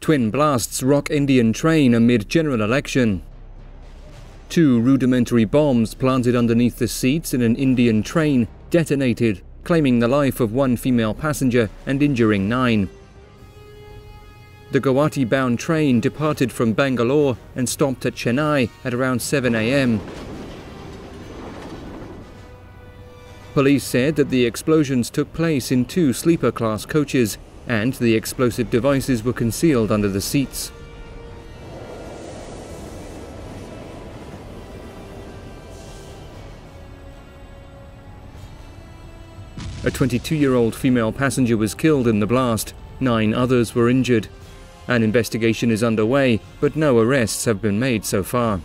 Twin blasts rock Indian train amid general election. 2 rudimentary bombs planted underneath the seats in an Indian train detonated, claiming the life of 1 female passenger and injuring 9. The Guwahati-bound train departed from Bangalore and stopped at Chennai at around 7 a.m. Police said that the explosions took place in 2 sleeper-class coaches, and the explosive devices were concealed under the seats. A 22-year-old female passenger was killed in the blast. 9 others were injured. An investigation is underway, but no arrests have been made so far.